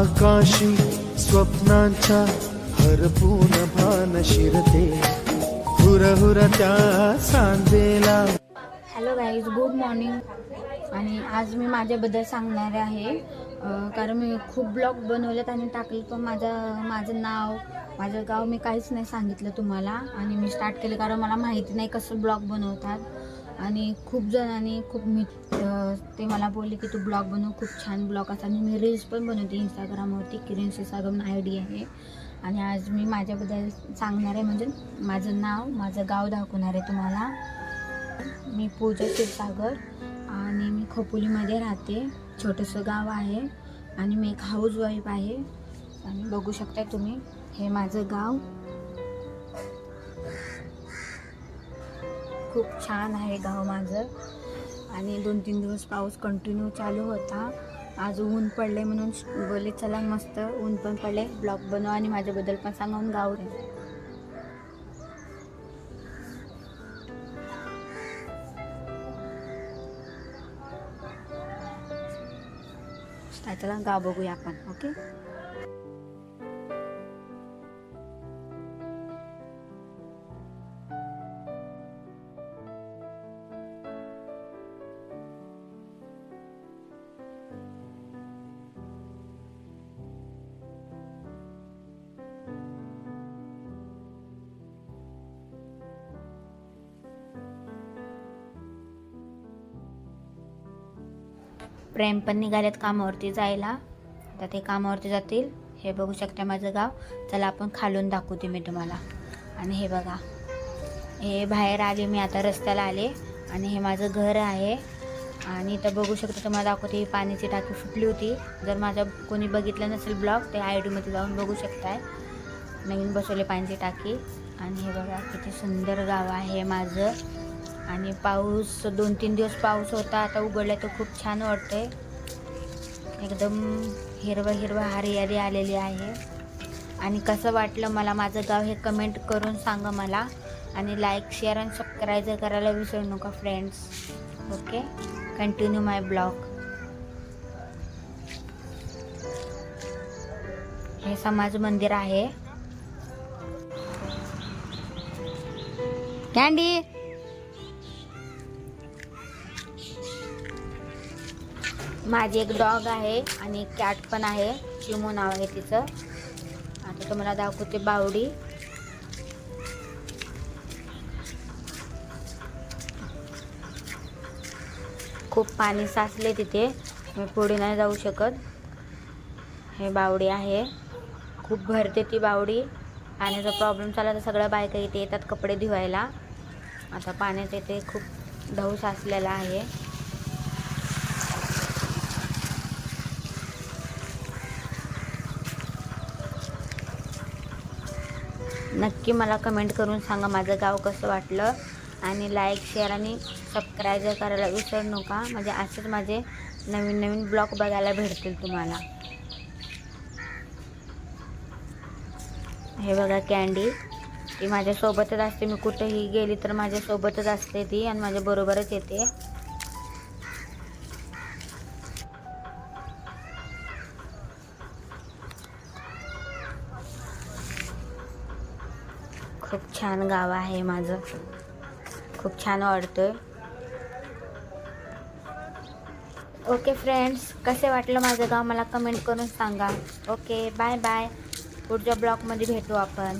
आकाशी स्वप्नांच्या हरपून भान शिरते हुरहुरत्या सांजेला। Hello guys, good morning. आणि आज मी माझ्याबद्दल सांगणार आहे, कारण मी खूप ब्लॉग बनवलेत आणि टाकले, पण माझं नाव, माझं गाव मी काहीच नाही सांगितलं तुम्हाला। आणि मी स्टार्ट केलं कारण मला माहिती नाही कसं ब्लॉग बनवतात। आणि खूप जणांनी ते मला बोलले की तू ब्लॉग बनव, खूप छान ब्लॉग असतात। आणि मी रील्स पण बनवते इंस्टाग्रामवरती, किरण सागम आयडी आहे। आणि आज मी माझ्याबद्दल सांगणार आहे, म्हणजे माझं नाव, माझं गाव दाखवणार आहे तुम्हाला। मी पूजा क्षीरसागर आणि मी खोपोलीमध्ये राहते। छोटंसं गाव आहे आणि मी एक हाऊसवाईफ आहे। आणि बघू शकता तुम्ही, हे माझं गाव खूप छान आहे गाव माझं। आणि 2-3 दिवस पाऊस कंटिन्यू चालू होता। आज ऊन पडले म्हणून बोलले चला मस्त ऊन पण पडले, ब्लॉग बनव आणि माझ्याबद्दल पण सांगून गाव चला गाव बघूया आपण। ओके, प्रेम पण निघालेत कामावरती जायला, तर ते कामावरती जातील। हे बघू शकता माझं गाव। चला आपण खालून दाखवते मी तुम्हाला। आणि हे बघा, हे बाहेर आले मी, आता रस्त्याला आले आणि हे माझं घर आहे। आणि इथं बघू शकता तुम्हाला दाखवते, ही पाण्याची टाकी फुटली होती। जर माझा कोणी बघितलं नसेल ब्लॉग, ते आयडीमध्ये जाऊन बघू शकताय, नवीन बसवले पाण्याची टाकी। आणि हे बघा किती सुंदर गाव आहे माझं। आणि पाऊस 2-3 दिवस पाऊस होता, आता उघडला तर खूप छान वाटतंय, एकदम हिरवं हिरवं हरियाली आलेली आहे। आणि कसं वाटलं मला माझं गाव हे कमेंट करून सांगा मला। आणि लाईक, शेअर आणि सबस्क्राईब करायला विसरू नका फ्रेंड्स। ओके, कंटिन्यू माय ब्लॉग। हे समाज मंदिर आहे। कॅन्डी, माझी एक डॉग आहे आणि एक कॅट पण आहे, चिमू नाव आहे तिचं। आता तुम्हाला दाखवते बावडी। खूप पाणी साचले तिथे, मी पुढे नाही जाऊ शकत। हे बावडी आहे, खूप भरते ती बावडी। पाण्याचा प्रॉब्लेम झाला तर सगळ्या बायका इथे येतात कपडे धुवायला। आता पाण्याचे इथे खूप ढव साचलेला आहे। नक्की मला कमेंट करून सांगा माझं गाव कसं वाटलं। आणि लाईक, शेअर आणि सबस्क्राईब करायला विसरू नका, म्हणजे असेच माझे नवीन नवीन ब्लॉग बघायला भेटतील तुम्हाला। हे बघा कॅन्डी, ती माझ्यासोबतच असते, मी कुठेही गेली तर माझ्यासोबतच असते ती आणि माझ्या बरोबरच येते। खूप छान गाव आहे माझं, खूप छान वाटतं। ओके फ्रेंड्स, कसे वाटलं माझं गाव मला कमेंट करून सांगा। ओके, बाय बाय, पुढच्या ब्लॉगमध्ये भेटू आपण।